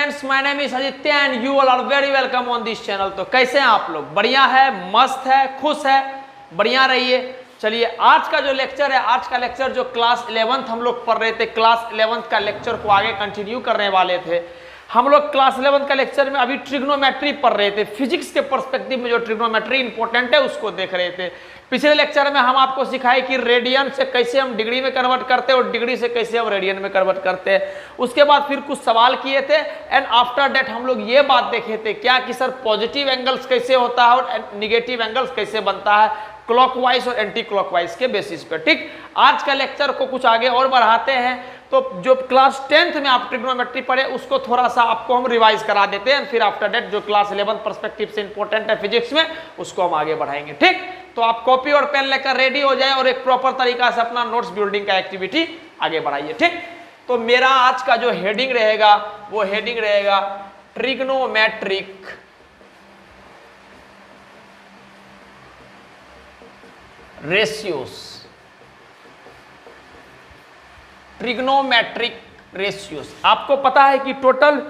Friends, my name is Aditya and you all are very welcome on this channel. तो कैसे हैं आप लोग? बढ़िया है, मस्त है, खुश है, बढ़िया रहिए। चलिए आज का जो लेक्चर है, आज का लेक्चर जो क्लास 11th हम लोग पढ़ रहे थे, क्लास 11th का लेक्चर को आगे कंटिन्यू करने वाले थे। हम लोग क्लास 11th का लेक्चर में अभी ट्रिग्नोमेट्री पढ़ रहे थे। फिजिक्स के पर्सपेक्टिव में जो ट्रिग्नोमेट्री इंपॉर्टेंट है उसको देख रहे थे। पिछले लेक्चर में हम आपको सिखाए कि रेडियन से कैसे हम डिग्री में कन्वर्ट करते हैं और डिग्री से कैसे हम रेडियन में कन्वर्ट करते हैं। उसके बाद फिर कुछ सवाल किए थे एंड आफ्टर दैट हम लोग ये बात देखे थे क्या कि सर पॉजिटिव एंगल्स कैसे होता है और निगेटिव एंगल्स कैसे बनता है क्लॉकवाइज और एंटी क्लॉकवाइज के बेसिस पे। ठीक, आज का लेक्चर को कुछ आगे और बढ़ाते हैं। तो जो क्लास 10th में आप ट्रिग्नोमेट्री पढ़े उसको थोड़ा सा आपको हम रिवाइज करा देते हैं, फिर आफ्टर दैट जो क्लास 11 पर्सपेक्टिव से इंपॉर्टेंट है फिजिक्स में उसको हम आगे बढ़ाएंगे। ठीक, तो आप कॉपी और पेन लेकर रेडी हो जाए और एक प्रॉपर तरीका से अपना नोट्स बिल्डिंग का एक्टिविटी आगे बढ़ाइए। ठीक, तो मेरा आज का जो हेडिंग रहेगा वो हेडिंग रहेगा ट्रिग्नोमेट्रिक रेशियोज। ट्रिग्नोमेट्रिक रेशियोज, आपको पता है कि टोटल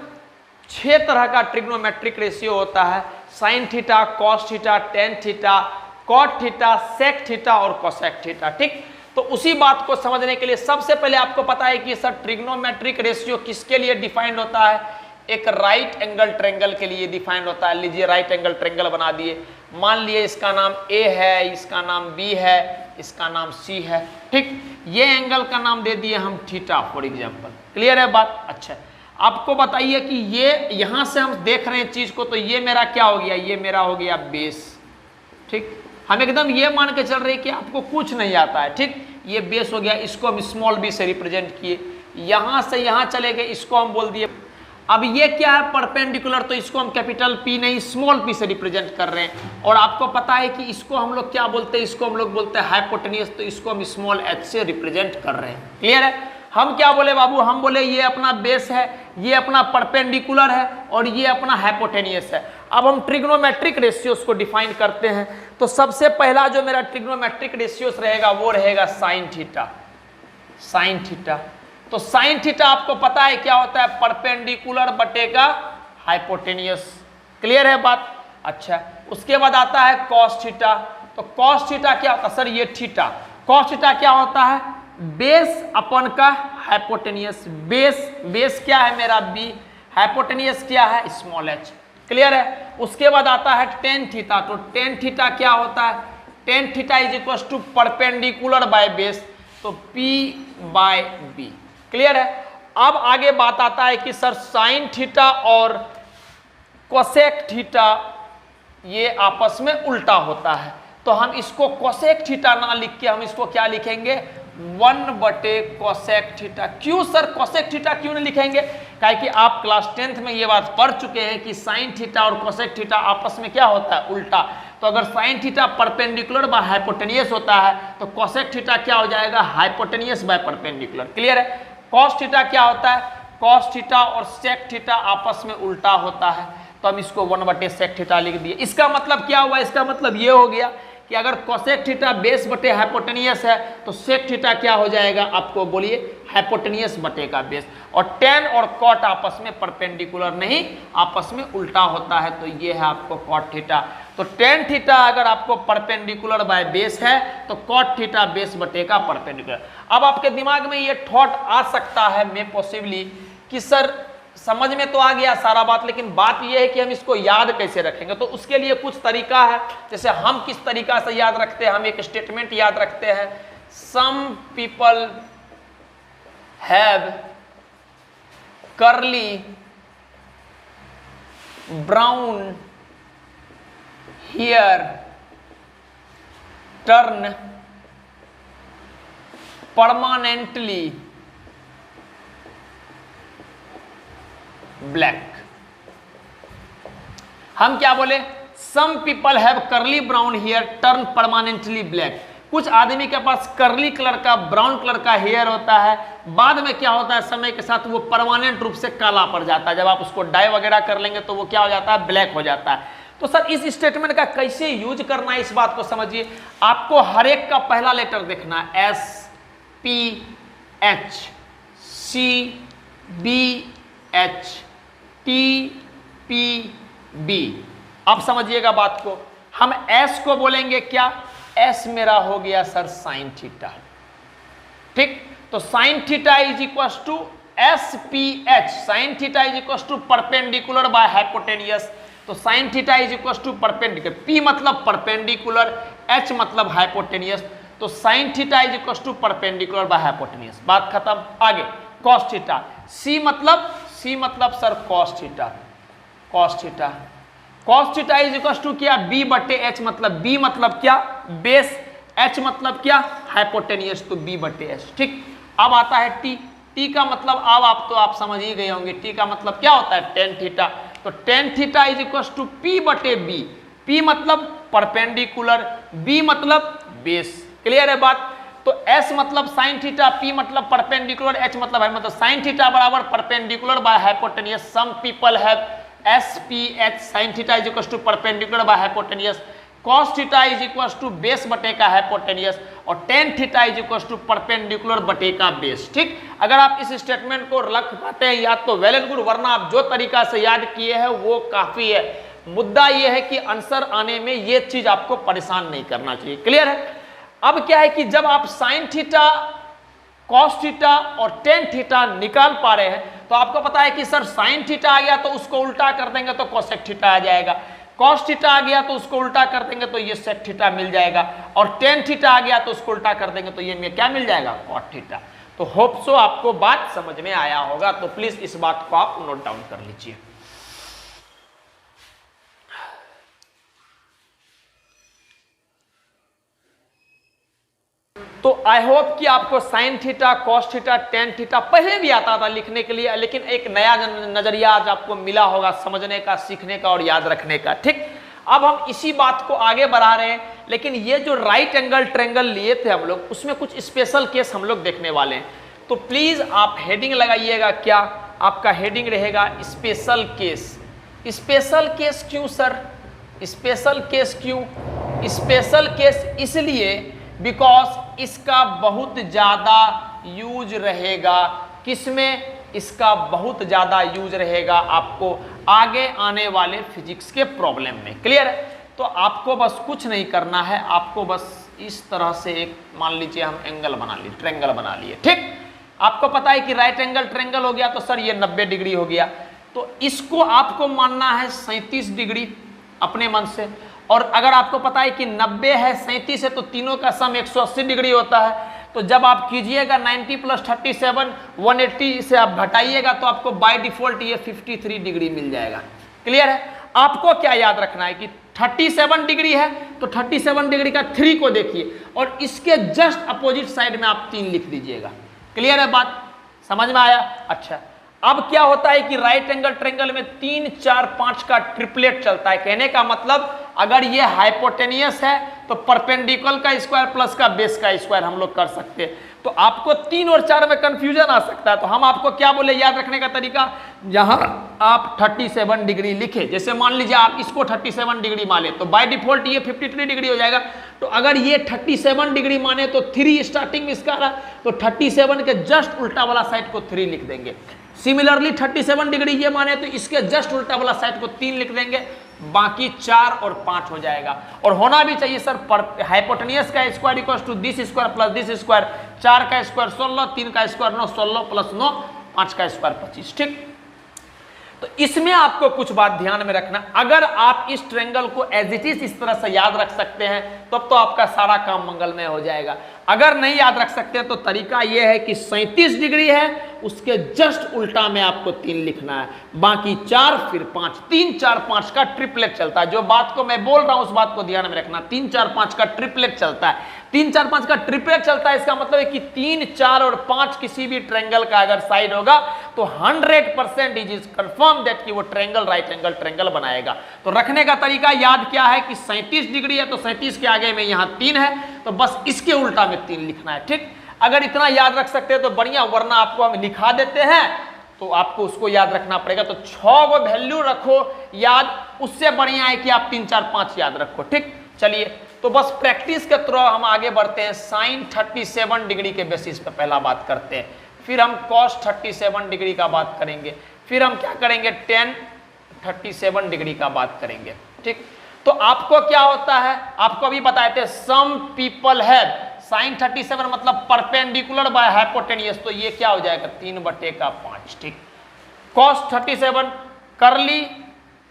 6 तरह का ट्रिग्नोमेट्रिक रेशियो होता है। Sine theta, cos theta, tan theta, cot theta, sec theta और कोसेक थीटा। ठीक, तो उसी बात को समझने के लिए सबसे पहले आपको पता है कि सर ट्रिग्नोमेट्रिक रेशियो किसके लिए डिफाइंड होता है? एक राइट एंगल ट्रायंगल के लिए डिफाइंड होता है। लीजिए राइट एंगल ट्रायंगल बना दिए, मान लिए इसका नाम A है, इसका नाम B है, इसका नाम C है। ठीक, ये एंगल का नाम दे दिए हम थीटा फॉर एग्जांपल। क्लियर है बात? अच्छा, आपको बताइए कि ये यहां से हम देख रहे हैं चीज को, तो ये मेरा क्या हो गया? ये मेरा हो गया बेस। ठीक, हम एकदम ये मान के चल रहे हैं कि आपको कुछ नहीं आता है। ठीक, ये बेस हो गया, इसको हम स्मॉल b से रिप्रेजेंट किए, यहां से यहां चले गए, इसको हम बोल दिए। अब ये क्या है? परपेंडिकुलर, तो इसको हम कैपिटल P नहीं स्मॉल p से रिप्रेजेंट कर रहे हैं। और आपको पता है कि इसको हम लोग क्या बोलते हैं? इसको हम लोग बोलते हैं हाइपोटेनियस, तो इसको हम स्मॉल h से रिप्रेजेंट कर रहे हैं। क्लियर है? हम क्या बोले बाबू? हम बोले ये अपना बेस है, ये अपना परपेंडिकुलर है और ये अपना हाइपोटेनियस है। अब हम ट्रिग्नोमेट्रिक रेशियोज को डिफाइन करते हैं। तो सबसे पहला जो मेरा ट्रिग्नोमेट्रिक रेशियोज रहेगा वो रहेगा साइन थीटा। साइन थीटा, तो साइन थीटा आपको पता है क्या होता है? Perpendicular बटेगा hypotenuse. क्लियर है बात? अच्छा, उसके बाद आता है कॉस थीटा। तो कॉस थीटा क्या होता है? सर ये थीटा। कॉस थीटा क्या होता है? बेस अपन का हाइपोटेनियस। बेस क्या है मेरा? B, हाइपोटेनियस क्या है? Small h। क्लियर है? उसके बाद आता है टेन थीटा। तो टेन थीटा क्या होता है? Tan theta is equal to perpendicular by base, तो P बाय B। क्लियर है? अब आगे बात आता है कि सर साइन थीटा और कोसेक थीटा ये आपस में उल्टा होता है, तो हम इसको कोसेक थीटा ना लिख के हम इसको क्या लिखेंगे? 1/कोसेक थीटा। क्यों सर कोसेक थीटा क्यों नहीं लिखेंगे? काहे कि आप क्लास 10th में ये बात पढ़ चुके हैं कि साइन थीटा और कोसेक थीटा आपस में क्या होता है? उल्टा। तो अगर sine theta perpendicular by hypotenuse होता है तो कोसेक थीटा क्या हो जाएगा? Hypotenuse by perpendicular. क्लियर है? कॉस थीटा क्या होता है? कॉस थीटा और सेक थीटा आपस में उल्टा होता है, तो हम इसको 1/सेक थीटा लिख दिए। इसका मतलब क्या हुआ? इसका मतलब ये हो गया कि अगर कोसेक थीटा बेस बटे हाइपोटेनियस है तो सेक थीटा क्या हो जाएगा? आपको बोलिए, हाइपोटेनियस बटेगा बेस। और टेन और कॉट आपस में परपेंडिकुलर नहीं, आपस में उल्टा होता है, तो ये है आपको कॉट थीटा। तो टेन थीटा अगर आपको परपेंडिकुलर बाय बेस है तो कॉट थीटा बेस बटेगा परपेंडिकुलर। अब आपके दिमाग में ये थॉट आ सकता है मे पॉसिबली कि सर समझ में तो आ गया सारा बात, लेकिन बात यह है कि हम इसको याद कैसे रखेंगे। तो उसके लिए कुछ तरीका है। जैसे हम किस तरीका से याद रखते हैं? हम एक स्टेटमेंट याद रखते हैं, some people have curly brown hair turn permanently black. हम क्या बोले? Some people have curly brown hair turn permanently black. कुछ आदमी के पास कर्ली कलर का, ब्राउन कलर का हेयर होता है, बाद में क्या होता है? समय के साथ वो परमानेंट रूप से काला पड़ जाता है। जब आप उसको डाई वगैरह कर लेंगे तो वो क्या हो जाता है? ब्लैक हो जाता है। तो सर इस स्टेटमेंट का कैसे यूज करना है, इस बात को समझिए। आपको हर एक का पहला लेटर देखना है, SPH, CBH, T P B. अब समझिएगा बात को, हम एस को बोलेंगे क्या, एस मेरा हो गया सर साइन थीटा, ठीक। तो sine theta is equal to S P H, sine theta is equal to perpendicular by hypotenuse. तो sine theta is equal to perpendicular, P मतलब परपेंडिकुलर, एच मतलब हाइपोटेनियस। तो sine theta is equal to perpendicular by hypotenuse, बात खत्म। आगे cos theta, C मतलब sir cos theta, cos theta, cos theta is equal to क्या, B बटे H, मतलब बी मतलब क्या, बेस, एच मतलब क्या, हाइपोटेनियस, तो बी बटे एच, ठीक। अब आता है टी, टी का मतलब अब आप समझ ही गए होंगे, टी का मतलब क्या होता है, टेन थीटा। तो tan theta is equal to P बटे बी, पी मतलब परपेंडिकुलर, बी मतलब बेस, क्लियर है बात। तो एस मतलब साइन थीटा, पी मतलब परपेंडिकुलर, एच मतलब साइन थीटा बराबर perpendicular by hypotenuse. Some people have S P H, sine theta is equal to perpendicular by hypotenuse, cos theta is equal to base बटे का hypotenuse, और tan theta is equal to perpendicular बटे का base, ठीक। अगर आप इस statement को रख पाते हैं याद तो वेल एंड गुड, वरना आप जो तरीका से याद किए हैं वो काफी है। मुद्दा ये है कि आंसर आने में ये चीज आपको परेशान नहीं करना चाहिए, क्लियर है। अब क्या है कि जब आप साइन थीटा, कॉस थीटा और टेन थीटा निकाल पा रहे हैं तो आपको पता है कि सर साइन थीटा आ गया तो उसको उल्टा कर देंगे तो कोसेक थीटा आ जाएगा, कॉस थीटा आ गया तो उसको उल्टा कर देंगे तो ये सेक थीटा मिल जाएगा, और टेन थीटा आ गया तो उसको उल्टा कर देंगे तो ये क्या मिल जाएगा, कॉट थीटा। तो होप सो आपको बात समझ में आया होगा, तो प्लीज इस बात को आप नोट डाउन कर लीजिए। तो आई होप कि आपको sine theta, cos theta, tan theta पहले भी आता था लिखने के लिए, लेकिन एक नया नजरिया आज आपको मिला होगा समझने का, सीखने का और याद रखने का, ठीक। अब हम इसी बात को आगे बढ़ा रहे हैं, लेकिन ये जो राइट एंगल ट्रायंगल लिए थे हम लोग, उसमें कुछ स्पेशल केस हम लोग देखने वाले हैं। तो प्लीज आप हेडिंग लगाइएगा, क्या आपका हेडिंग रहेगा, स्पेशल केस। स्पेशल केस क्यों सर, स्पेशल केस क्यों, स्पेशल केस इसलिए बिकॉज इसका बहुत ज्यादा यूज रहेगा, किसमें, इसका बहुत ज्यादा यूज रहेगा आपको आगे आने वाले फिजिक्स के प्रॉब्लम में, क्लियर है। तो आपको बस कुछ नहीं करना है, आपको बस इस तरह से एक मान लीजिए हम एंगल बना लिए, ट्रायंगल बना लिए, ठीक। आपको पता है कि राइट एंगल ट्रायंगल हो गया तो सर ये 90 डिग्री हो गया, तो इसको आपको मानना है 37 डिग्री अपने मन से। और अगर आपको पता है कि 90 है, 37 है, तो तीनों का सम 180 डिग्री होता है। तो जब आप कीजिएगा 90 प्लस 37 180 से आप घटाइएगा तो आपको बाय डिफॉल्ट ये 53 डिग्री मिल जाएगा, क्लियर है। आपको क्या याद रखना है कि 37 डिग्री है तो 37 डिग्री का 3 को देखिए और इसके जस्ट अपोजिट साइड में आप 3 लिख दीजिएगा, क्लियर है बात, समझ में आया। अच्छा, अब क्या होता है कि राइट एंगल ट्रायंगल में 3 4 5 का ट्रिपलेट चलता है। कहने का मतलब अगर ये हाइपोटेनियस है तो परपेंडिकुलर का स्क्वायर प्लस का बेस का स्क्वायर हम लोग कर सकते हैं। तो आपको 3 और 4 में कंफ्यूजन आ सकता है, तो हम आपको क्या बोले याद रखने का तरीका, जहां आप 37 डिग्री लिखे, जैसे मान लीजिए आप इसको 37 डिग्री माने तो बाय डिफॉल्ट ये 53 डिग्री हो जाएगा। तो अगर ये 37 डिग्री माने तो 3 स्टार्टिंग में इसका रहा, तो 37 के जस्ट उल्टा वाला साइड को 3 लिख देंगे। सिमिलरली 37 डिग्री ये माने तो इसके जस्ट उल्टा वाला साइड को 3 लिख देंगे, बाकी 4 और 5 हो जाएगा। और होना भी चाहिए सर, हाइपोटेनियस का square equal to this square plus this square, 4 का स्क्वायर 16, 3 का स्क्वायर 9, 16 प्लस 9 5 का स्क्वायर 25, ठीक। तो इसमें आपको कुछ बात ध्यान में रखना, अगर आप इस ट्रायंगल को एज इट इज इस तरह से याद रख सकते हैं तब तो आपका सारा काम मंगलमय हो जाएगा। अगर नहीं याद रख सकते हैं तो तरीका यह है कि 37 डिग्री है, उसके जस्ट उल्टा में आपको 3 लिखना है, बाकी 4 फिर 5, 3 4 5 का ट्रिपलेट चलता है। जो बात को मैं बोल रहा हूं उस बात को ध्यान में रखना, 3 4 5 का ट्रिपलेट चलता है। 3 4 5 का ट्रिपलेट चलता है, इसका मतलब है कि 3 4 और 5 किसी भी ट्रायंगल का अगर साइड होगा तो 100% इट इज कंफर्म दैट कि वो ट्रायंगल राइट एंगल ट्रायंगल बनाएगा। तो रखने का तरीका याद क्या है कि 37 डिग्री है तो 37 के आगे में यहाँ 3 है, तो बस इसके उल्टा में 3 लिखना है, ठीक। अगर इतना याद रख सकते हैं तो बढ़िया, वरना आपको हम लिखा देते हैं तो आपको उसको याद रखना पड़ेगा। तो 6 को वैल्यू रखो याद, उससे बढ़िया है कि आप 3 4 5 याद रखो, ठीक। चलिए, तो बस प्रैक्टिस के थ्रू हम आगे बढ़ते हैं। साइन 37 डिग्री के बेसिस पे पहला बात करते हैं, फिर हम कॉस 37 डिग्री का बात करेंगे, फिर हम क्या करेंगे, tan 37 डिग्री का बात करेंगे। ठीक, तो आपको क्या होता है, आपको अभी बताए थे सम पीपल हैव sin 37 मतलब परपेंडिकुलर बाय हाइपोटेनियस, तो ये क्या हो जाएगा 3/5। ठीक, cos 37 करली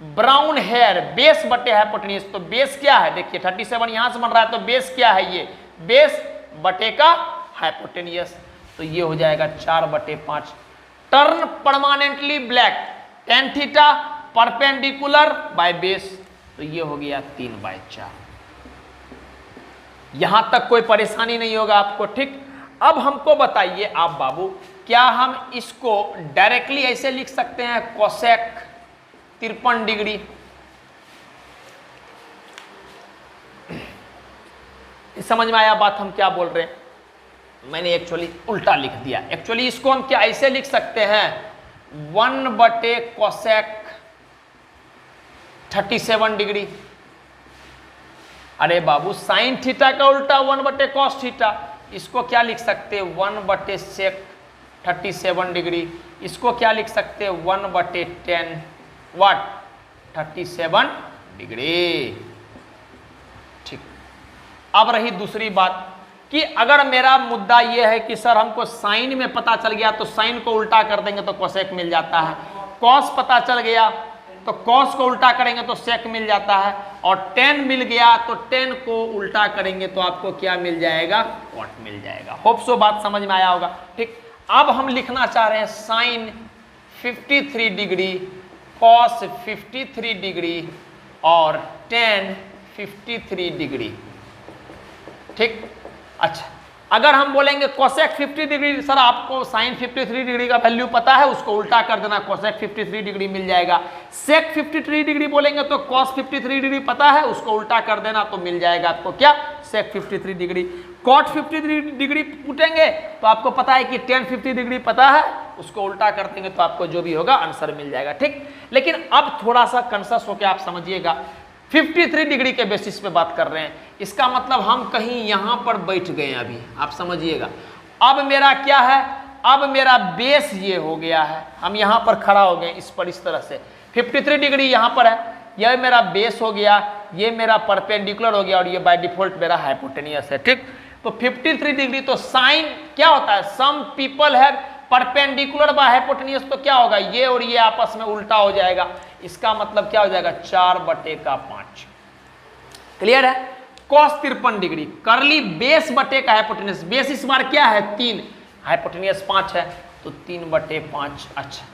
ब्राउन हेयर बेस बटे हाइपोटेनियस, तो बेस क्या है, देखिए 37 यहां से बन रहा है, तो बेस क्या है, ये बेस बटे का हाइपोटेनियस, तो ये हो जाएगा 4/5। Turn permanently black tan theta perpendicular by base, तो ये हो गया 3/4। यहां तक कोई परेशानी नहीं होगा आपको। ठीक, अब हमको बताइए आप बाबू, क्या हम इसको डायरेक्टली ऐसे लिख सकते हैं कोसेक 53 डिग्री? समझ में आया बात हम क्या बोल रहे हैं? मैंने एक्चुअली उल्टा लिख दिया। एक्चुअली इसको हम क्या ऐसे लिख सकते हैं 1/कोसेक 37 डिग्री। अरे बाबू साइन थीटा का उल्टा 1/cos थीटा, इसको क्या लिख सकते हैं 1/sec 37 डिग्री। इसको क्या लिख सकते हैं 1/tan व्हाट 37 डिग्री। ठीक, अब रही दूसरी बात कि अगर मेरा मुद्दा यह है कि सर हमको साइन में पता चल गया तो साइन को उल्टा कर देंगे तो कोसेक मिल जाता है, कॉस पता चल गया तो कॉस को उल्टा करेंगे तो सेक मिल जाता है, और टेन मिल गया तो टेन को उल्टा करेंगे तो आपको क्या मिल जाएगा, कॉट मिल जाएगा। होप सो बात समझ में आया होगा। ठीक, अब हम लिखना चाह रहे हैं साइन 53 डिग्री, कॉस 53 डिग्री और टेन 53 डिग्री। ठीक, अच्छा अगर हम बोलेंगे कोसेक 50 डिग्री, सर आपको साइन 53 डिग्री का वैल्यू पता है, उसको उल्टा कर देना कोसेक 53 डिग्री मिल जाएगा। सेक 53 डिग्री बोलेंगे तो कॉस 53 डिग्री पता है, उसको उल्टा कर देना तो मिल जाएगा आपको क्या, सेक 53 डिग्री। कॉट 53 डिग्री पूछेंगे तो आपको पता है कि टेन 50 डिग्री पता है, उसको उल्टा कर देंगे तो आपको जो भी होगा आंसर मिल जाएगा। ठीक, लेकिन अब थोड़ा सा कंसस होकर आप समझिएगा, 53 डिग्री के बेसिस पे बात कर रहे हैं, इसका मतलब हम कहीं यहां पर बैठ गए हैं। अभी आप समझिएगा, अब मेरा क्या है, अब मेरा बेस ये हो गया है, हम यहां पर खड़ा हो गए इस पर, इस तरह से 53 डिग्री यहां पर है, यह मेरा बेस हो गया, ये मेरा परपेंडिकुलर हो गया और ये बाय डिफॉल्ट मेरा हाइपोटेनियस है। ठीक, तो 53 डिग्री तो साइन क्या होता है, सम पीपल है परपेंडिकुलर बाय हाइपोटेनियस, तो क्या होगा ये और ये आपस में उल्टा हो जाएगा, इसका मतलब क्या हो जाएगा 4/5। क्लियर है। कॉस 53 डिग्री करली बेस बटे का हाइपोटेनियस, बेस इस बार क्या है 3, हाइपोटेनियस 5 है तो 3/5। अच्छा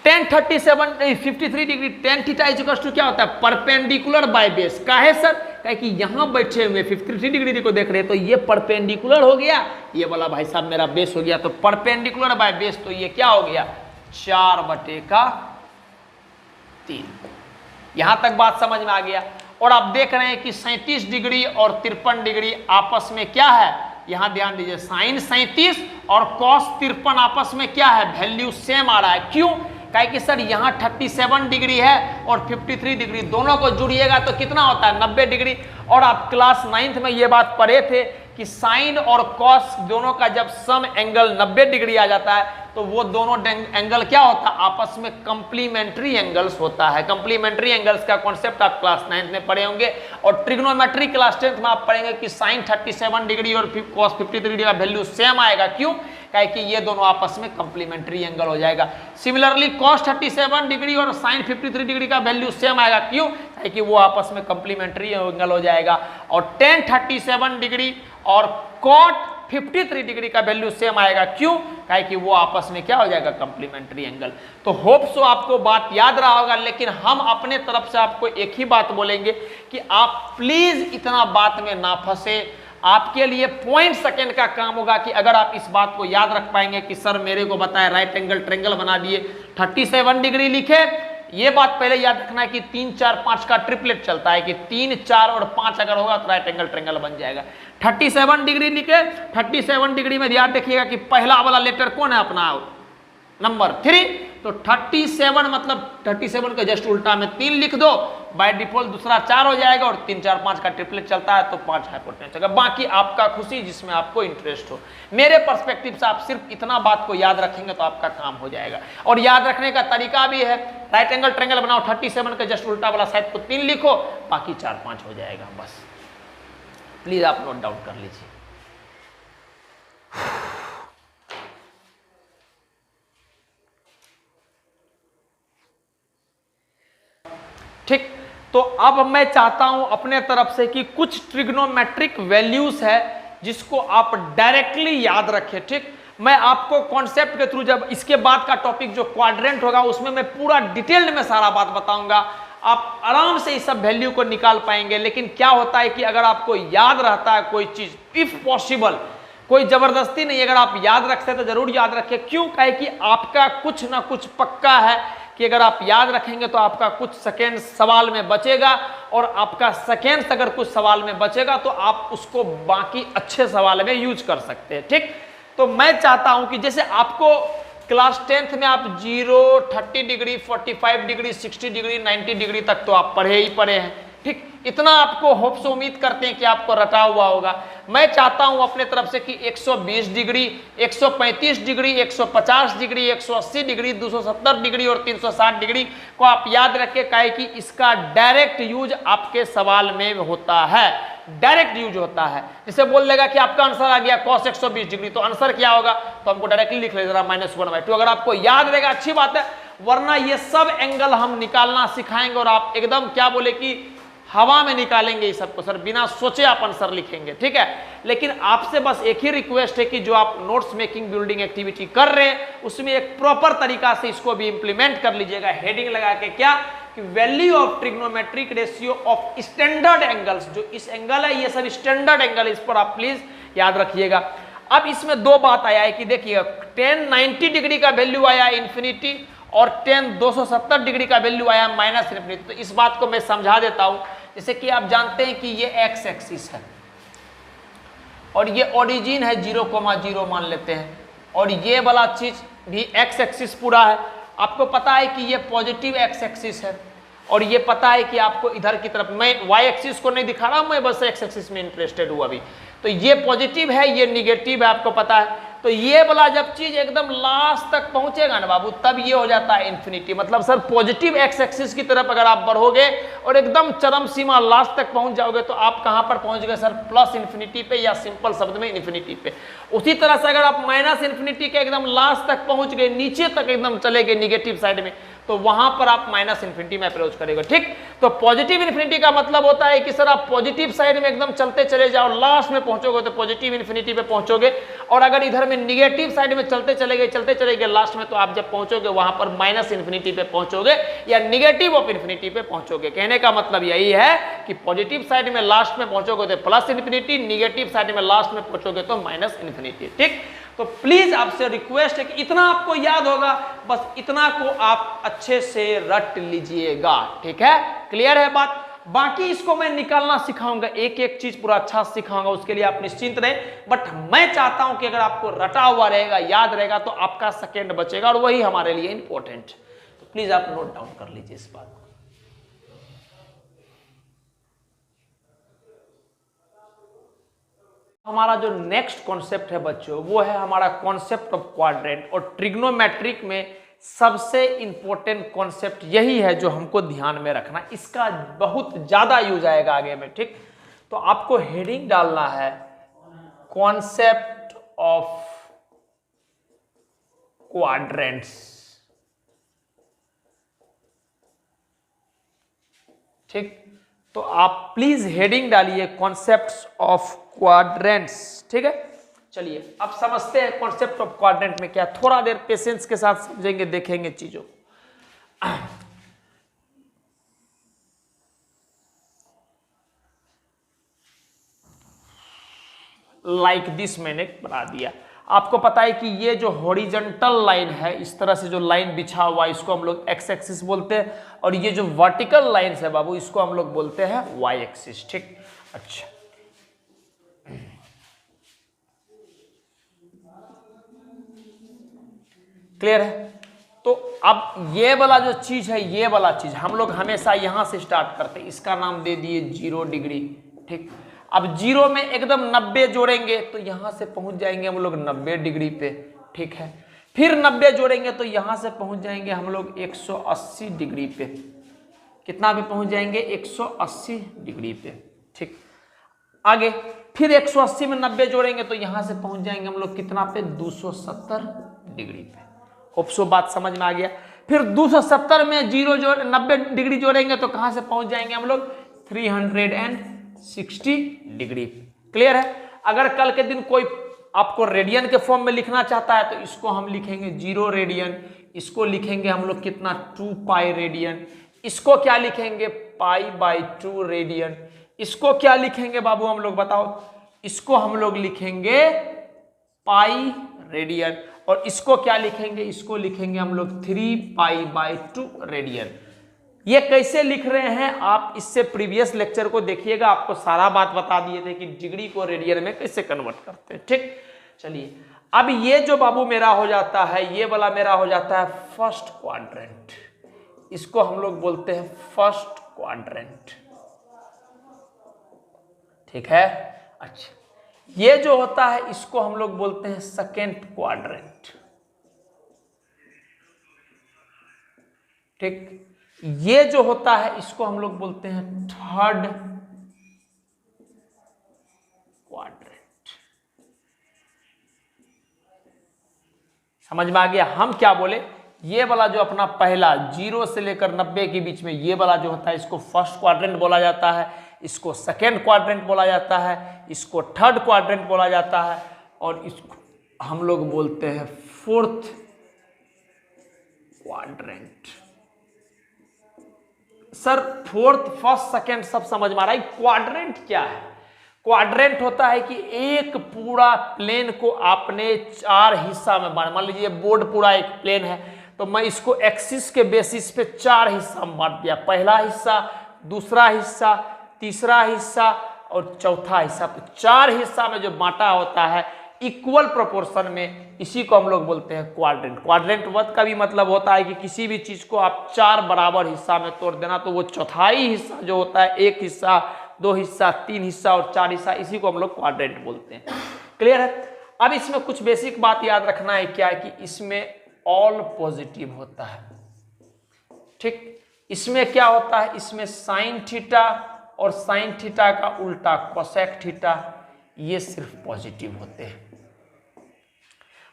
tan 53 degree tan theta equals to क्या होता है परपेंडिकुलर बाय बेस। काहे सर, काहे कि यहां बैठे हुए 53 डिग्री को देख रहे हैं तो ये परपेंडिकुलर हो गया, ये वाला भाई साहब मेरा बेस हो गया, तो परपेंडिकुलर बाय बेस तो ये क्या हो गया 4/3। यहां तक बात समझ में आ गया। और आप देख रहे हैं कि 37 डिग्री और 53 डिग्री आपस में क्या है, यहां ध्यान दीजिए साइन 37 और कॉस 53 आपस में क्या है, वैल्यू सेम आ रहा है। क्यों, काहे कि सर यहाँ 37 डिग्री है और 53 डिग्री, दोनों को जुड़िएगा तो कितना होता है 90 डिग्री। और आप क्लास 9th में ये बात पढ़े थे कि साइन और कॉस दोनों का जब सम एंगल 90 डिग्री आ जाता है तो वो दोनों एंगल क्या होता है, आपस में कंप्लीमेंट्री एंगल्स होता है। कंप्लीमेंट्री एंगल्स का कॉन्सेप्ट आप क्लास 9th में पढ़े होंगे। और ट्रिग्नोमेट्री क्लास 10th में आप पढ़ेंगे कि साइन 37 डिग्री और कॉस 53 डिग्री का वैल्यू सेम आएगा। क्यों, काहे कि ये दोनों आपस में कंप्लीमेंट्री एंगल हो जाएगा। सिमिलरली कॉस 37 डिग्री और साइन 53 डिग्री का वैल्यू सेम आएगा। क्यों, काहे कि वो आपस में कंप्लीमेंट्री एंगल हो जाएगा। और tan 37 डिग्री और कॉट 53 डिग्री का वैल्यू सेम आएगा। क्यों, काहे कि वो आपस में क्या हो जाएगा कंप्लीमेंट्री एंगल। तो होप सो आपको बात याद रहा होगा, लेकिन हम अपने तरफ से आपको एक ही बात बोलेंगे कि आप प्लीज इतना बात में ना फंसे। आपके लिए पॉइंट सेकंड का काम होगा कि अगर आप इस बात को याद रख पाएंगे कि सर मेरे को बताया राइट एंगल ट्रायंगल बना दिए, 37 डिग्री लिखे। ये बात पहले याद रखना है कि 3 4 5 का ट्रिपलेट चलता है कि 3 4 और 5 अगर होगा तो राइट एंगल ट्रायंगल बन जाएगा। 37 डिग्री लिखे, 37 डिग्री में ध्यान रखिएगा कि पहला वाला लेटर कौन है अपना नंबर 3, तो 37 मतलब 37 का जस्ट उल्टा में 3 लिख दो, बाय डिफॉल्ट दूसरा 4 हो जाएगा और 3 4 5 का ट्रिपलेट चलता है तो 5 हाइपोटेन्यूस होगा। बाकी आपका खुशी जिसमें आपको इंटरेस्ट हो। मेरे पर्सपेक्टिव से आप सिर्फ इतना बात को याद रखेंगे तो आपका काम हो जाएगा। और याद रखने का तरीका भी है, राइट एंगल ट्रायंगल बनाओ, 37 का जस्ट उल्टा वाला साइड को 3 लिखो, बाकी 4 5 हो जाएगा बस। प्लीज आप नोट डाउन कर लीजिए। ठीक, तो अब मैं चाहता हूं अपने तरफ से कि कुछ ट्रिग्नोमेट्रिक वैल्यूज है जिसको आप डायरेक्टली याद रखें। ठीक, मैं आपको कॉन्सेप्ट के थ्रू, जब इसके बाद का टॉपिक जो क्वाड्रेंट होगा उसमें मैं पूरा डिटेल्ड में सारा बात बताऊंगा, आप आराम से इस सब वैल्यू को निकाल पाएंगे। लेकिन क्या होता है कि अगर आपको याद रहता है कोई चीज, इफ पॉसिबल, कोई जबरदस्ती नहीं, अगर आप याद रखते तो जरूर याद रखें। क्यों? कहे कि आपका कुछ ना कुछ पक्का है कि अगर आप याद रखेंगे तो आपका कुछ सेकेंड सवाल में बचेगा, और आपका सेकेंड्स अगर कुछ सवाल में बचेगा तो आप उसको बाकी अच्छे सवाल में यूज कर सकते हैं। ठीक, तो मैं चाहता हूं कि जैसे आपको क्लास 10th में आप 0, 30 डिग्री, 45 डिग्री, 60 डिग्री, 90 डिग्री तक तो आप पढ़े ही पढ़े हैं। ठीक, इतना आपको होप से उम्मीद करते हैं कि आपको रटा हुआ होगा। मैं चाहता हूं अपने तरफ से कि 120 degree, 135 degree, 150 degree, 180 degree, 270 degree और 360 डिग्री को आप याद रखें, काहे कि इसका डायरेक्ट यूज आपके सवाल में होता है, डायरेक्ट यूज होता है। जैसे बोल देगा कि आपका आंसर आ गया cos 120 डिग्री, तो आंसर क्या होगा, तो हमको डायरेक्टली लिख ले जरा -1/2। अगर आपको याद रहेगा अच्छी बात है, वरना ये सब एंगल हम निकालना सिखाएंगे और आप एकदम क्या बोले कि हवा में निकालेंगे इस सबको सर, बिना सोचे आप आंसर लिखेंगे। ठीक है, लेकिन आपसे बस एक ही रिक्वेस्ट है कि जो आप नोट्स मेकिंग बिल्डिंग एक्टिविटी कर रहे हैं उसमें एक प्रॉपर तरीका से इसको भी इंप्लीमेंट कर लीजिएगा, हेडिंग लगा के, क्या कि value of trigonometric ratio of standard angles. जो इस एंगल है ये सब स्टैंडर्ड एंगल, इस पर आप प्लीज याद रखिएगा। अब इसमें दो बात आया है कि देखिएगा, 10 90 डिग्री का वैल्यू आया इन्फिनिटी और 10 270 डिग्री का वैल्यू आया -इन्फिनिटी। तो इस बात को मैं समझा देता हूं। जैसे कि आप जानते हैं कि ये एक्स एक्सिस है और ये ओरिजिन है 0,0 मान लेते हैं, और ये वाला चीज भी एक्स एक्सिस पूरा है। आपको पता है कि ये पॉजिटिव एक्स एक्सिस है, और ये पता है कि आपको इधर की तरफ, मैं वाई एक्सिस को नहीं दिखा रहा हूं, मैं बस एक्स एक्सिस में इंटरेस्टेड हूं अभी। तो ये पॉजिटिव है, ये निगेटिव है, आपको पता है। तो ये वाला जब चीज एकदम लास्ट तक पहुंचेगा ना बाबू, तब ये हो जाता है इन्फिनिटी। मतलब सर पॉजिटिव एक्स एक्सिस की तरफ अगर आप बढ़ोगे और एकदम चरम सीमा लास्ट तक पहुंच जाओगे तो आप कहां पर पहुंच गए सर, प्लस इन्फिनिटी पे, या सिंपल शब्द में इन्फिनिटी पे। उसी तरह से अगर आप माइनस इन्फिनिटी के एकदम लास्ट तक पहुंच गए, नीचे तक एकदम चले गए निगेटिव साइड में, तो वहां पर आप माइनस इन्फिनिटी में अप्रोच करेंगे। ठीक, तो पॉजिटिव इन्फिनिटी का मतलब होता है कि सर आप पॉजिटिव साइड में एकदम चलते चले जाओ, लास्ट में पहुंचोगे तो पॉजिटिव इन्फिनिटी पे पहुंचोगे, और अगर इधर में निगेटिव साइड में चलते चले गए लास्ट में, तो आप जब पहुंचोगे वहां पर माइनस इन्फिनिटी पे पहुंचोगे या निगेटिव ऑफ इन्फिनिटी पे पहुंचोगे। कहने का मतलब यही है कि पॉजिटिव साइड में लास्ट में पहुंचोगे तो प्लस इन्फिनिटी, निगेटिव साइड में लास्ट में पहुंचोगे तो माइनस इन्फिनिटी। ठीक, तो प्लीज आपसे रिक्वेस्ट है कि इतना आपको याद होगा, बस इतना को आप अच्छे से रट लीजिएगा। ठीक है, क्लियर है बात? बाकी इसको मैं निकालना सिखाऊंगा, एक एक चीज पूरा अच्छा सिखाऊंगा, उसके लिए आप निश्चिंत रहे। बट मैं चाहता हूं कि अगर आपको रटा हुआ रहेगा, याद रहेगा, तो आपका सेकेंड बचेगा, और वही हमारे लिए इंपॉर्टेंट। तो प्लीज आप नोट डाउन कर लीजिए इस बात को। हमारा जो नेक्स्ट कॉन्सेप्ट है बच्चों, वो है हमारा कॉन्सेप्ट ऑफ क्वाड्रेंट। और ट्रिग्नोमेट्रिक में सबसे इंपॉर्टेंट कॉन्सेप्ट यही है जो हमको ध्यान में रखना, इसका बहुत ज्यादा यूज आएगा आगे में। ठीक, तो आपको हेडिंग डालना है कॉन्सेप्ट ऑफ क्वाड्रेंट्स। ठीक, तो आप प्लीज हेडिंग डालिए कॉन्सेप्ट्स ऑफ क्वाड्रेंट्स। ठीक है, चलिए अब समझते हैं कॉन्सेप्ट ऑफ क्वाड्रेंट में क्या। थोड़ा देर पेशेंस के साथ समझेंगे, देखेंगे चीजों। लाइक दिस मैंने बना दिया। आपको पता है कि ये जो हॉरिजॉन्टल लाइन है, इस तरह से जो लाइन बिछा हुआ है, इसको हम लोग एक्स एक्सिस बोलते हैं, और ये जो वर्टिकल लाइन है बाबू, इसको हम लोग बोलते हैं वाई एक्सिस। ठीक, अच्छा, क्लियर है? तो अब ये वाला जो चीज है, ये वाला चीज हम लोग हमेशा यहां से स्टार्ट करते हैं, इसका नाम दे दिए 0 डिग्री। ठीक, अब 0 में एकदम 90 जोड़ेंगे तो यहां से पहुंच जाएंगे हम लोग 90 डिग्री पे। ठीक है, फिर 90 जोड़ेंगे तो यहां से पहुंच जाएंगे हम लोग 180 डिग्री पे। कितना पे पहुंच जाएंगे? 180 डिग्री पे। ठीक, आगे फिर 180 में 90 जोड़ेंगे तो यहां से पहुंच जाएंगे हम लोग कितना पे? 270 डिग्री पे। होप सो बात समझ में आ गया। फिर 270 में 90 डिग्री जोड़ेंगे तो कहां से पहुंच जाएंगे हम लोग? 360 डिग्री। क्लियर है? अगर कल के दिन कोई आपको रेडियन के फॉर्म में लिखना चाहता है तो इसको हम लिखेंगे 0 रेडियन, इसको लिखेंगे हम लोग कितना? 2 पाई रेडियन, इसको क्या लिखेंगे? π/2 रेडियन, इसको क्या लिखेंगे बाबू हम लोग बताओ? इसको हम लोग लिखेंगे पाई रेडियन, और इसको क्या लिखेंगे? इसको लिखेंगे हम लोग 3π/2 रेडियन। ये कैसे लिख रहे हैं आप इससे प्रीवियस लेक्चर को देखिएगा, आपको सारा बात बता दिए थे कि डिग्री को रेडियन में कैसे कन्वर्ट करते हैं। ठीक, चलिए अब ये जो बाबू मेरा हो जाता है, ये वाला मेरा हो जाता है फर्स्ट क्वाड्रेंट, इसको हम लोग बोलते हैं फर्स्ट क्वाड्रेंट। ठीक है, अच्छा ये जो होता है इसको हम लोग बोलते हैं सेकेंड क्वाड्रेंट। ठीक, ये जो होता है इसको हम लोग बोलते हैं थर्ड क्वाड्रेंट। समझ में आ गया हम क्या बोले? ये वाला जो अपना पहला 0 से लेकर 90 के बीच में ये वाला जो होता है इसको फर्स्ट क्वाड्रेंट बोला जाता है, इसको सेकेंड क्वाड्रेंट बोला जाता है, इसको थर्ड क्वाड्रेंट बोला जाता है, और इसको हम लोग बोलते हैं fourth quadrant. Sir fourth, first, second सब समझ में आ रहा है, क्वाड्रेंट क्या है? क्वाड्रेंट होता है कि एक पूरा प्लेन को आपने 4 हिस्सा में बांट, मान लीजिए बोर्ड पूरा एक प्लेन है तो मैं इसको एक्सिस के बेसिस पे 4 हिस्सा में बांट दिया, पहला हिस्सा, दूसरा हिस्सा, तीसरा हिस्सा और चौथा हिस्सा। तो 4 हिस्सा में जो बांटा होता है इक्वल प्रोपोर्शन में, इसी को हम लोग बोलते हैं क्वाड्रेंट। क्वाड्रेंट वर्ड का भी मतलब होता है कि किसी भी चीज को आप 4 बराबर हिस्सा में तोड़ देना, तो वो चौथाई हिस्सा जो होता है, 1 हिस्सा, 2 हिस्सा, 3 हिस्सा और 4 हिस्सा, इसी को हम लोग क्वाड्रेंट बोलते हैं। क्लियर है? अब इसमें कुछ बेसिक बात याद रखना है, क्या है कि इसमें ऑल पॉजिटिव होता है। ठीक, इसमें क्या होता है? इसमें साइन थीटा और साइन थीटा का उल्टा कोसेक थीटा, ये सिर्फ पॉजिटिव होते हैं।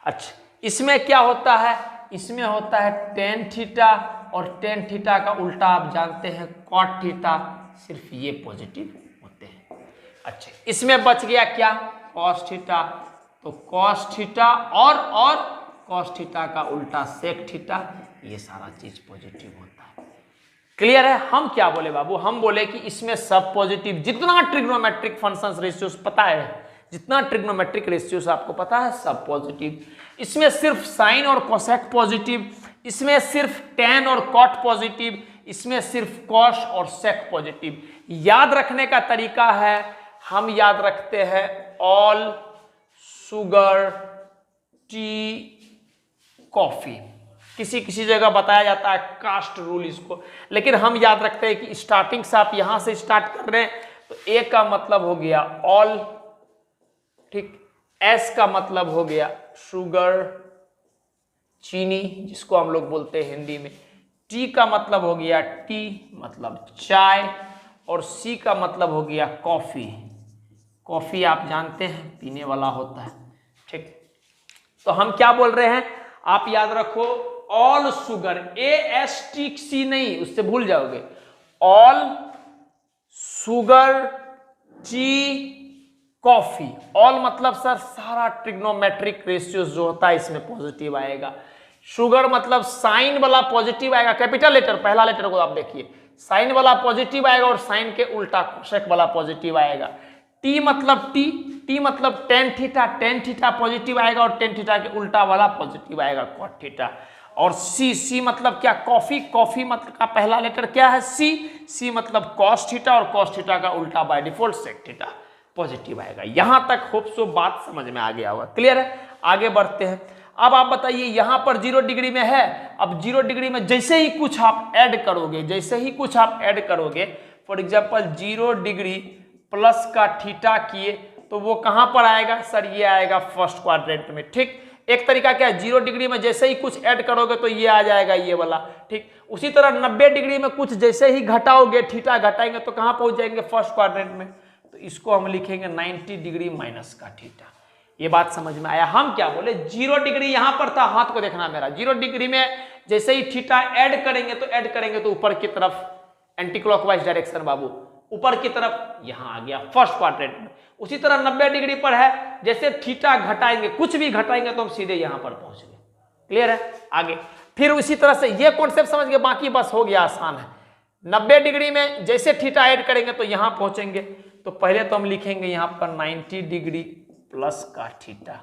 अच्छा, इसमें क्या होता है? इसमें होता है टेन थीटा, और टेन थीटा का उल्टा आप जानते हैं कॉट थीटा, सिर्फ ये पॉजिटिव होते हैं। अच्छा, इसमें बच गया क्या? कॉस थीटा, तो कॉस थीटा और कॉस थीटा का उल्टा सेक थीटा, ये सारा चीज पॉजिटिव होता है। क्लियर है? हम क्या बोले बाबू? हम बोले कि इसमें सब पॉजिटिव, जितना ट्रिग्नोमेट्रिक फंक्शंस रेशियोज पता है, जितना ट्रिग्नोमेट्रिक रेशियोज आपको पता है, सब पॉजिटिव। इसमें सिर्फ साइन और कोसेक पॉजिटिव, इसमें सिर्फ टेन और कॉट पॉजिटिव, इसमें सिर्फ कॉस और सेक पॉजिटिव। याद रखने का तरीका है, हम याद रखते हैं ऑल शुगर टी कॉफी, किसी किसी जगह बताया जाता है कास्ट रूल इसको, लेकिन हम याद रखते हैं कि स्टार्टिंग से आप यहां से स्टार्ट कर रहे हैं तो ए का मतलब हो गया ऑल, ठीक, एस का मतलब हो गया शुगर चीनी जिसको हम लोग बोलते हैं हिंदी में, टी का मतलब हो गया टी मतलब चाय, और सी का मतलब हो गया कॉफी। कॉफी आप जानते हैं पीने वाला होता है। ठीक, तो हम क्या बोल रहे हैं? आप याद रखो ऑल शुगर, ASTC नहीं, उससे भूल जाओगे, all sugar tea coffee. All मतलब सर सारा ट्रिग्नोमेट्रिक रेशियोज जो होता है इसमें पॉजिटिव आएगा। शुगर मतलब साइन वाला पॉजिटिव आएगा, कैपिटल लेटर, पहला लेटर को आप देखिए, साइन वाला पॉजिटिव आएगा और साइन के उल्टा कोसेक वाला पॉजिटिव आएगा। टी मतलब टी मतलब टेन थीटा पॉजिटिव आएगा और टेन थीटा के उल्टा वाला पॉजिटिव आएगा कॉट थीटा। और सी मतलब क्या? कॉफी मतलब का पहला लेटर क्या है? सी मतलब कॉस थीटा और कॉस थीटा का उल्टा by default sec theta positive आएगा। यहां तक होप सो बात समझ में आ गया होगा। क्लियर है? आगे बढ़ते हैं। अब आप बताइए यहां पर 0 डिग्री में है, अब 0 डिग्री में जैसे ही कुछ आप ऐड करोगे, जैसे ही कुछ आप ऐड करोगे, फॉर एग्जांपल 0 डिग्री प्लस का थीटा किए तो वो कहां पर आएगा सर, ये आएगा फर्स्ट क्वाड्रेंट में। ठीक, एक तरीका क्या है, 0 डिग्री में जैसे ही कुछ ऐड करोगे तो ये आ जाएगा ये वाला। ठीक, उसी तरह 90 डिग्री में कुछ जैसे ही घटाओगे, थीटा घटाएंगे तो कहां पहुंच जाएंगे, फर्स्ट क्वाड्रेंट में। तो इसको हम लिखेंगे 90 डिग्री माइनस का थीटा। ये बात समझ में आया? हम क्या बोले, 0 डिग्री यहां पर था, हाथ को देखना मेरा, 0 डिग्री में जैसे ही थीटा ऐड करेंगे तो ऊपर की तरफ एंटी क्लॉकवाइज डायरेक्शन बाबू, ऊपर की तरफ यहां आ गया फर्स्ट क्वाड्रेंट में। उसी तरह 90 डिग्री पर है, जैसे थीटा घटाएंगे, कुछ भी घटाएंगे तो हम सीधे यहां पर पहुंच गए। क्लियर है? आगे फिर उसी तरह से ये कॉन्सेप्ट समझ गए, बाकी बस हो गया, आसान है। 90 डिग्री में जैसे थीटा ऐड करेंगे तो यहां पहुंचेंगे, तो पहले तो हम लिखेंगे यहां पर 90 डिग्री प्लस का थीटा,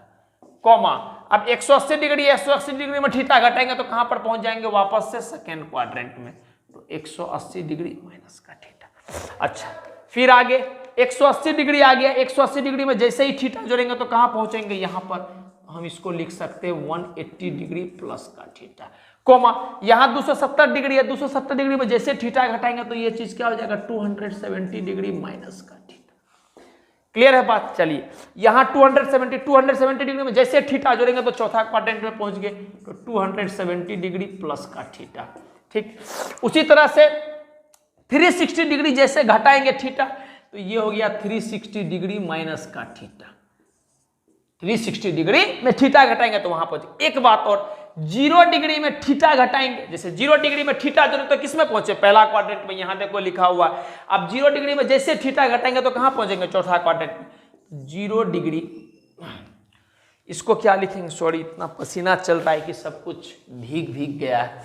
कॉमा, अब 180 डिग्री में थीटा घटाएंगे तो कहां पर पहुंच जाएंगे, वापस से सेकेंड क्वाड्रेंट में, तो 180 डिग्री माइनस का थीटा। अच्छा, फिर आगे 180 डिग्री आ गया, 180 डिग्री में जैसे ही थीटा जोड़ेंगे तो कहां पहुंचेंगे, यहां पर हम इसको लिख सकते हैं 180 डिग्री प्लस का थीटा, कोमा, यहां 270 डिग्री है, 270 डिग्री में जैसे थीटा घटाएंगे तो ये चीज क्या हो जाएगा, 270 डिग्री माइनस का थीटा। क्लियर है बात? चलिए, यहां 270 डिग्री में जैसे थीटा जोड़ेंगे तो चौथा क्वाड्रेंट में पहुंच गए, तो 270 डिग्री प्लस का थीटा। ठीक, उसी तरह से 360 डिग्री जैसे घटाएंगे थीटा तो ये हो गया 360 डिग्री माइनस का थीटा। 360 डिग्री में थीटा घटाएंगे तो वहां पहुंचे। एक बात और, 0 डिग्री में थीटा घटाएंगे, जैसे 0 डिग्री में थीटा जोड़े तो किस में पहुंचे, पहला क्वाड्रेंट में, यहां देखो लिखा हुआ है। अब 0 डिग्री में जैसे थीटा घटाएंगे तो कहां पहुंचेंगे, चौथा क्वाड्रेंट में। 0 डिग्री, इसको क्या लिखेंगे, सॉरी इतना पसीना चल रहा है कि सब कुछ भीग गया है।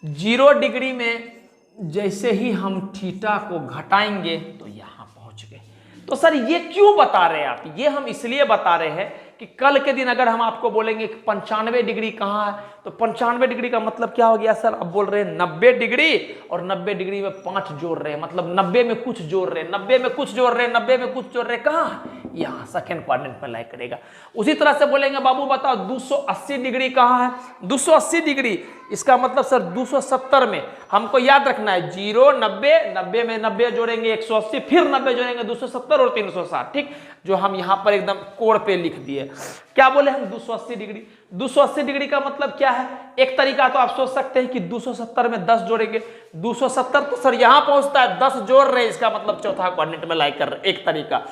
0 डिग्री में जैसे ही हम थीटा को घटाएंगे तो यहां पहुंच गए। तो सर ये क्यों बता रहे हैं आप, ये हम इसलिए बता रहे हैं कि कल के दिन अगर हम आपको बोलेंगे कि 95 डिग्री कहां है, तो 95 डिग्री का मतलब क्या हो गया सर, अब बोल रहे हैं 90 डिग्री और 90 डिग्री में 5 जोड़ रहे हैं, मतलब 90 में कुछ जोड़ रहे हैं, 90 में कुछ जोड़ रहे हैं, 90 में कुछ जोड़ रहे हैं, कहां, यहां सेकंड क्वाड्रेंट में लाई करेगा। उसी तरह से बोलेंगे बाबू बताओ 280 डिग्री कहां है, 280 डिग्री, इसका मतलब सर 270 में, हमको याद रखना है 0 90 90 में 90 जोड़ेंगे 180, फिर 90 जोड़ेंगे 270 और 360। ठीक, जो हम यहां पर एकदम कोड पे लिख दिए। क्या बोले हम, 280 डिग्री। 280 डिग्री का मतलब क्या है, एक तरीका तो आप सोच सकते हैं कि 270 में 10 जोड़ेंगे, 270 तो सर यहां पहुंचता है, 10 जोड़ रहे हैं, इसका मतलब चौथा क्वाड्रेंट में लाई कर रहे, एक तरीका।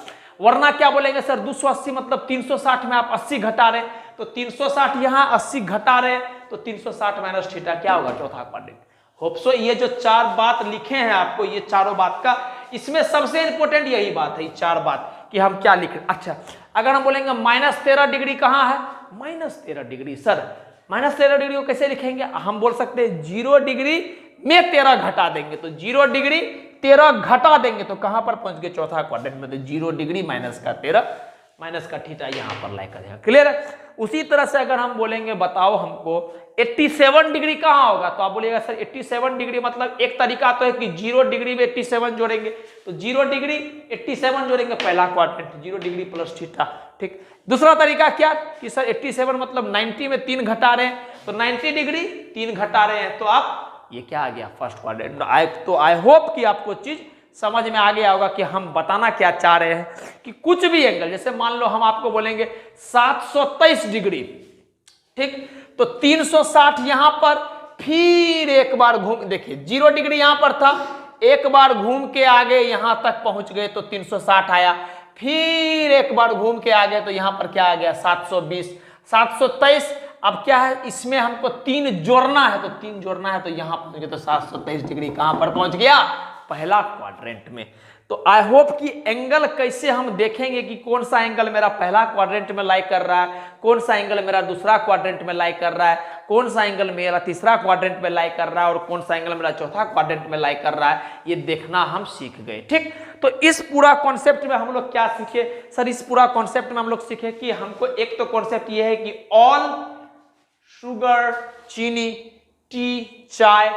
वरना क्या बोलेंगे सर, 280 मतलब 360 में आप 80 घटा रहे, तो 360 यहां 80 घटा रहे, तो 360 माइनस थीटा क्या होगा, चौथा क्वाड्रेंट। होप सो ये जो 4 बात लिखे हैं आपको, ये चारों बात का, इसमें सबसे इंपॉर्टेंट यही बात है, ये 4 बात कि हम क्या लिख रहे। अच्छा, अगर हम बोलेंगे -13 डिग्री कहां है, -13 डिग्री, सर -13 डिग्री को कैसे लिखेंगे, हम बोल सकते हैं 0 डिग्री में 13 घटा देंगे, तो 0 डिग्री 13 घटा देंगे तो कहां पर पहुंच गए, चौथा क्वाड्रेंट में, तो 0 डिग्री माइनस का 13 माइनस का थीटा यहां पर लाई करेगा। क्लियर है? उसी तरह से अगर हम बोलेंगे बताओ हमको 87 डिग्री कहां होगा, तो आप बोलिएगा सर 87 डिग्री मतलब एक तरीका तो है कि 0 डिग्री में 87 जोड़ेंगे, तो 0 डिग्री 87 जोड़ेंगे, पहला क्वाड्रेंट 0 डिग्री प्लस थीटा। ठीक, दूसरा तरीका क्या कि सर 87 मतलब 90 में 3 घटा रहे हैं, तो 90 डिग्री 3 घटा रहे हैं, तो आप ये क्या आ गया, फर्स्ट क्वाड्रेंट। तो आई होप कि आपको चीज समझ में आ गया होगा कि हम बताना क्या चाह रहे हैं, कि कुछ भी एंगल, जैसे मान लो हम आपको बोलेंगे 723 डिग्री, ठीक, तो 360 यहां पर, फिर एक बार घूम, देखिए 0 डिग्री यहां पर था, एक बार घूम के आगे यहां तक पहुंच गए तो 360 आया, फिर एक बार घूम के आगे तो यहां पर क्या आ गया, 720, 723। अब क्या है, इसमें हमको 3 जोड़ना है, तो 3 जोड़ना है तो यहां पर तो 723 डिग्री कहां पर पहुंच गया, पहला क्वाड्रेंट में। तो आई होप कि एंगल कैसे हम देखेंगे कि कौन सा एंगल मेरा पहला क्वाड्रेंट में लाई कर रहा है, कौन सा एंगल मेरा दूसरा क्वाड्रेंट में लाई कर रहा है, कौन सा एंगल मेरा तीसरा क्वाड्रेंट में लाई कर रहा है और कौन सा एंगल मेरा चौथा क्वाड्रेंट में लाई कर रहा है, ये देखना हम सीख गए। ठीक, तो इस पूरा कॉन्सेप्ट में हम लोग क्या सीखे सर, इस पूरा कॉन्सेप्ट में हम लोग सीखे कि हमको एक तो कॉन्सेप्ट ये है कि ऑल शुगर, चीनी, टी, चाय,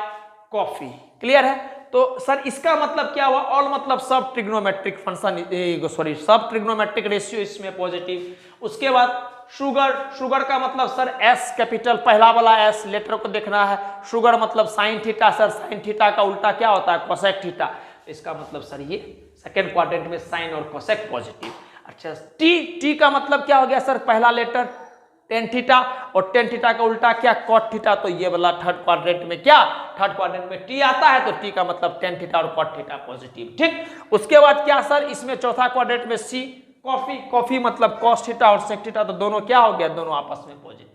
कॉफी। क्लियर है? तो सर इसका मतलब क्या हुआ, ऑल मतलब सब ट्रिग्नोमेट्रिक फंक्शन, सॉरी सब ट्रिग्नोमेट्रिक रेशियो इसमें पॉजिटिव। उसके बाद शुगर, शुगर का मतलब सर एस कैपिटल, पहला वाला एस लेटर को देखना है। शुगर मतलब sine theta, sir sine theta का उल्टा क्या होता है, कोसेक थीटा। इसका मतलब सर ये सेकेंड क्वाड्रेंट में साइन और कोसेक पॉजिटिव। अच्छा टी, टी का मतलब क्या हो गया सर, पहला लेटर टेन थीटा, और टेन थीटा का उल्टा क्या, कॉट थीटा। तो ये वाला थर्ड क्वाड्रेंट में क्या, थर्ड क्वाड्रेंट में टी आता है, तो टी का मतलब टेन थीटा और कॉट थीटा पॉजिटिव। ठीक, उसके बाद क्या सर, इसमें चौथा क्वाड्रेंट में सी, कॉफी, कॉफी मतलब कॉस थीटा और सेक थीटा, तो दोनों क्या हो गया, दोनों आपस में पॉजिटिव।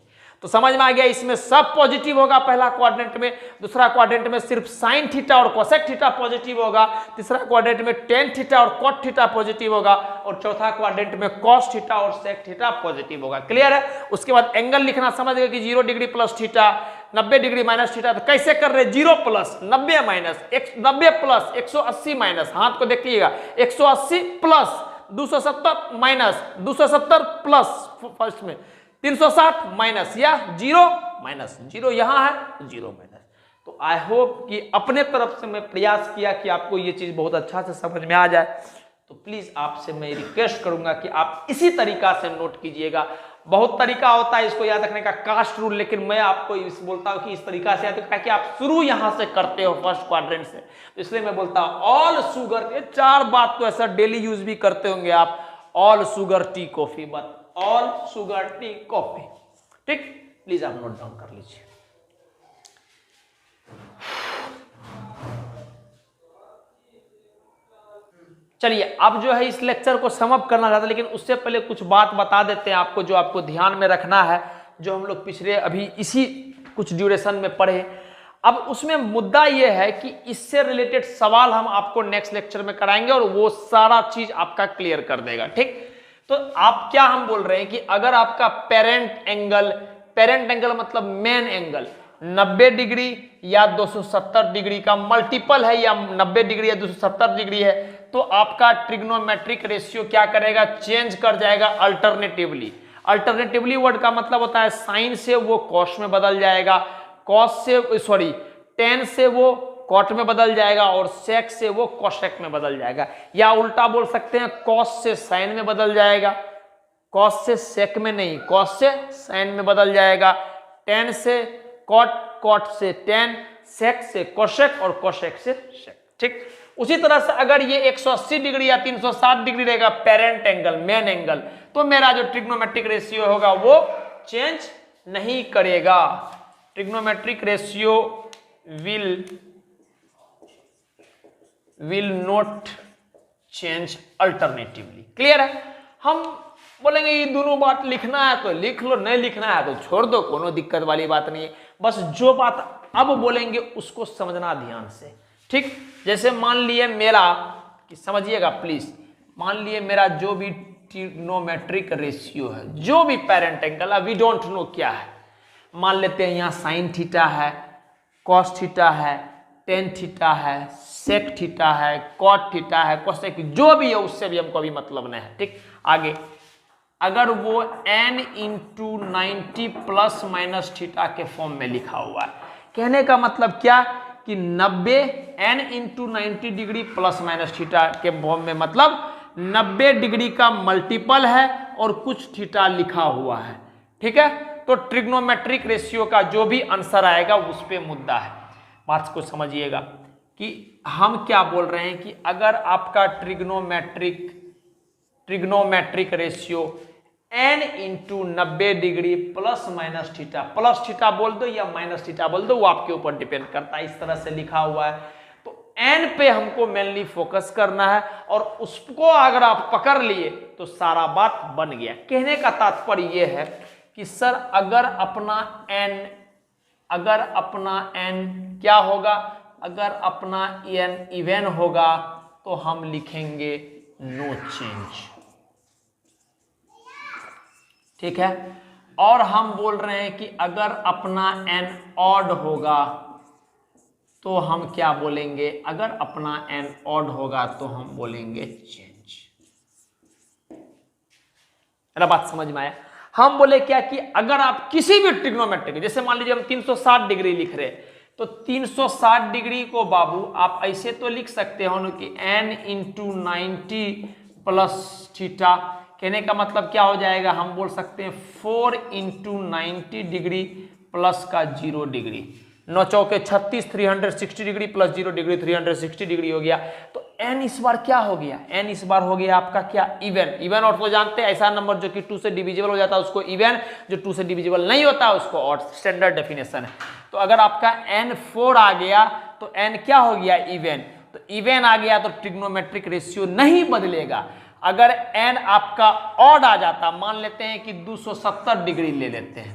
तो समझ में आ गया, इसमें सब पॉजिटिव होगा पहला क्वाड्रेंट में, दूसरा क्वाड्रेंट में सिर्फ साइन थीटा और कोसेक थीटा पॉजिटिव होगा, तीसरा क्वाड्रेंट में टेन थीटा और कॉट थीटा पॉजिटिव होगा, और चौथा क्वाड्रेंट में कॉस थीटा और सेक थीटा पॉजिटिव होगा। क्लियर है। उसके बाद एंगल लिखना, समझ गए कि 0 degree plus theta, 90 degree minus theta. तो कैसे कर रहे हैं, 0 प्लस 90 माइनस 90 प्लस 180 माइनस, हाथ को देखिएगा, 180 प्लस 270 माइनस 270 प्लस फर्स्ट में 360 माइनस, या 0 माइनस 0 यहां है, 0 माइनस। तो आई होप कि अपने तरफ से मैं प्रयास किया कि आपको ये चीज बहुत अच्छा से समझ में आ जाए। तो प्लीज आपसे मैं रिक्वेस्ट करूंगा कि आप इसी तरीका से नोट कीजिएगा। बहुत तरीका होता है इसको याद रखने का, कास्ट रूल, लेकिन मैं आपको इस बोलता हूं कि इस तरीका से याद रखना कि आप शुरू यहां से करते हो फर्स्ट क्वाड्रेंट से, तो इसलिए मैं बोलता हूं ऑल शुगर, ये 4 बात तो ऐसा डेली यूज भी करते होंगे आप, all sugar tea coffee, but all sugar tea coffee. ठीक, प्लीज आप नोट डाउन कर लीजिए। चलिए अब जो है इस लेक्चर को समअप करना चाहता, लेकिन उससे पहले कुछ बात बता देते हैं आपको, जो आपको ध्यान में रखना है, जो हम लोग पिछले अभी इसी कुछ ड्यूरेशन में पढ़े। अब उसमें मुद्दा यह है कि इससे रिलेटेड सवाल हम आपको नेक्स्ट लेक्चर में कराएंगे, और वो सारा चीज आपका क्लियर कर देगा। ठीक, तो आप क्या हम बोल रहे हैं कि अगर आपका पेरेंट एंगल मतलब मेन एंगल 90 डिग्री या 270 डिग्री का मल्टीपल है, या 90 डिग्री या 270 डिग्री है, तो आपका ट्रिग्नोमेट्रिक रेशियो क्या करेगा, चेंज कर जाएगा अल्टरनेटिवली। अल्टरनेटिवली वर्ड का मतलब होता है साइन से वो कॉस में बदल जाएगा, कॉस से सॉरी टेन से वो कॉट में बदल जाएगा, और सेक से वो कोसेक में बदल जाएगा, या उल्टा बोल सकते हैं कॉस से साइन में बदल जाएगा, कॉस से सेक में नहीं, कॉस से साइन में बदल जाएगा, टेन से कॉट, कॉट से टेन, सेक से कोसेक, और कोसेक से सेक। ठीक, उसी तरह से अगर ये 180 डिग्री या 360 डिग्री रहेगा पेरेंट एंगल, मेन एंगल, तो मेरा जो ट्रिग्नोमेट्रिक रेशियो होगा वो चेंज नहीं करेगा। Trigonometric ratio will not change alternatively। Clear है। हम बोलेंगे ये दोनों बात लिखना है तो लिख लो, नहीं लिखना है तो छोड़ दो, कोनो दिक्कत वाली बात नहीं है। बस जो बात अब बोलेंगे उसको समझना ध्यान से। ठीक, जैसे मान लिए मेरा, कि समझिएगा प्लीज, मान लिए मेरा जो भी ट्रिग्नोमेट्रिक रेशियो है, जो भी पेरेंट एंगल है, वी डोंट नो क्या है, मान लेते हैं यहाँ साइन थीटा है, कॉस थीटा है, टेन थीटा है, सेक थीटा है, कॉट थीटा है, कोसेक, जो भी है उससे भी हमको अभी मतलब नहीं है। ठीक, आगे अगर वो n into 90 plus minus theta के फॉर्म में लिखा हुआ है, कहने का मतलब क्या कि 90 n into 90 degree plus minus theta के फॉर्म में, मतलब 90 डिग्री का मल्टीपल है और कुछ थीटा लिखा हुआ है। ठीक है, तो ट्रिग्नोमेट्रिक रेशियो का जो भी आंसर आएगा उस पे मुद्दा है। बात को समझिएगा कि हम क्या बोल रहे हैं कि अगर आपका trigonometric ratio n into 90 degree plus minus theta, plus theta बोल दो या माइनस थीटा बोल दो, वो आपके ऊपर डिपेंड करता है, इस तरह से लिखा हुआ है, तो n पे हमको मेनली फोकस करना है, और उसको अगर आप पकड़ लिए तो सारा बात बन गया। कहने का तात्पर्य यह है कि सर अगर अपना n क्या होगा, अगर अपना n इवन होगा तो हम लिखेंगे नो चेंज। ठीक है, और हम बोल रहे हैं कि अगर अपना n ऑड होगा तो हम क्या बोलेंगे, अगर अपना n ऑड होगा तो हम बोलेंगे चेंज। मेरा बात समझ में आया। हम बोले क्या कि अगर आप किसी भी ट्रिग्नोमेट्रिक, जैसे मान लीजिए हम 360 डिग्री लिख रहे हैं, तो 360 डिग्री को बाबू आप ऐसे तो लिख सकते हो कि n इंटू 90 प्लस थीटा, कहने का मतलब क्या हो जाएगा, हम बोल सकते हैं 4 × 90 डिग्री प्लस का 0 डिग्री, 9 चौके 36, 360 डिग्री प्लस 0 डिग्री 360 डिग्री हो गया। तो n इस बार क्या हो गया, n इस बार हो गया आपका क्या, इवन। इवन और तो जानते हैं ऐसा नंबर जो कि 2 से डिविजिबल हो जाता है उसको इवन, जो 2 से डिविजिबल नहीं होता उसको ऑड, स्टैंडर्ड डेफिनेशन है। तो अगर आपका n 4 आ गया तो n क्या हो गया, इवन। तो इवन आ गया तो ट्रिग्नोमेट्रिक रेशियो नहीं बदलेगा। अगर n आपका ऑड आ जाता, मान लेते हैं कि 270 डिग्री ले लेते हैं,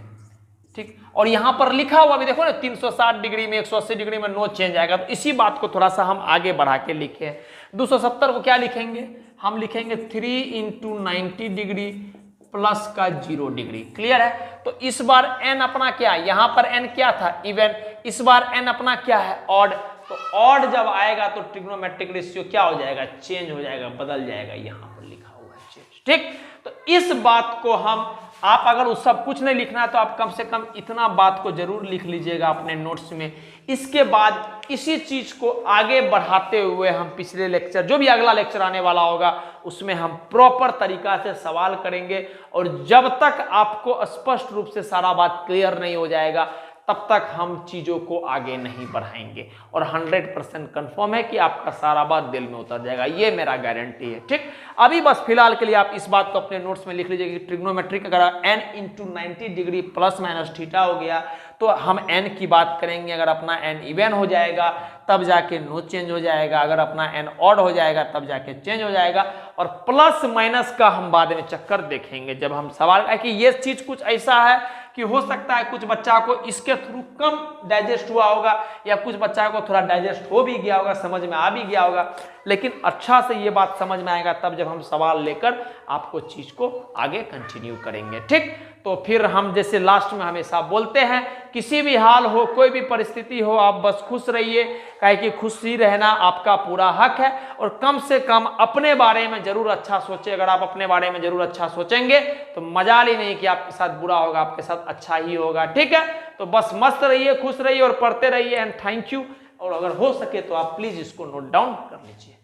ठीक, और यहां पर लिखा हुआ भी देखो ना 360 डिग्री में 180 डिग्री में नो चेंज आएगा। तो इसी बात को थोड़ा सा हम आगे बढ़ा के लिखे हैं। 270 को क्या लिखेंगे, हम लिखेंगे 3 × 90 डिग्री प्लस का 0 डिग्री। क्लियर है। तो इस बार n अपना क्या, यहां पर n क्या था, इवन, इस बार n अपना क्या है, ऑड। तो ऑड जब आएगा तो ट्रिग्नोमेट्रिक रेशियो क्या हो जाएगा, चेंज हो जाएगा, बदल जाएगा, यहां पर लिखा हुआ है चेंज। ठीक, तो इस बात को हम, आप अगर उस सब कुछ नहीं लिखना है तो आप कम से कम इतना बात को जरूर लिख लीजिएगा अपने नोट्स में। इसके बाद इसी चीज को आगे बढ़ाते हुए हम पिछले लेक्चर, जो भी अगला लेक्चर आने वाला होगा, उसमें हम प्रॉपर तरीका से सवाल करेंगे। और जब तक आपको स्पष्ट रूप से सारा बात क्लियर नहीं हो जाएगा तब तक हम चीजों को आगे नहीं बढ़ाएंगे। और 100% कंफर्म है कि आपका सारा बात दिल में उतर जाएगा, ये मेरा गारंटी है। ठीक, अभी बस फिलहाल के लिए आप इस बात को अपने नोट्स में लिख लीजिए कि ट्रिग्नोमेट्रिक अगर n × 90 degree plus minus theta हो गया तो हम n की बात करेंगे। अगर अपना n इवन हो जाएगा तब जाके नो चेंज हो जाएगा, अगर अपना n ऑड हो जाएगा तब जाके चेंज हो जाएगा। और प्लस माइनस का हम बाद में चक्कर देखेंगे जब हम सवाल है कि ये चीज कुछ ऐसा है कि हो सकता है कुछ बच्चा को इसके थ्रू कम डाइजेस्ट हुआ होगा या कुछ बच्चा को थोड़ा डाइजेस्ट हो भी गया होगा, समझ में आ भी गया होगा, लेकिन अच्छा से ये बात समझ में आएगा तब जब हम सवाल लेकर आपको चीज को आगे कंटिन्यू करेंगे। ठीक, तो फिर हम जैसे लास्ट में हमेशा बोलते हैं, किसी भी हाल हो, कोई भी परिस्थिति हो, आप बस खुश रहिए, काहे कि खुशी रहना आपका पूरा हक है। और कम से कम अपने बारे में जरूर अच्छा सोचें। अगर आप अपने बारे में जरूर अच्छा सोचेंगे तो मजाल ही नहीं कि आपके साथ बुरा होगा, आपके साथ अच्छा ही होगा। ठीक है, तो बस मस्त रहिए, खुश रहिए और पढ़ते रहिए। And thank you. और अगर हो सके तो आप प्लीज इसको नोट डाउन कर लीजिए।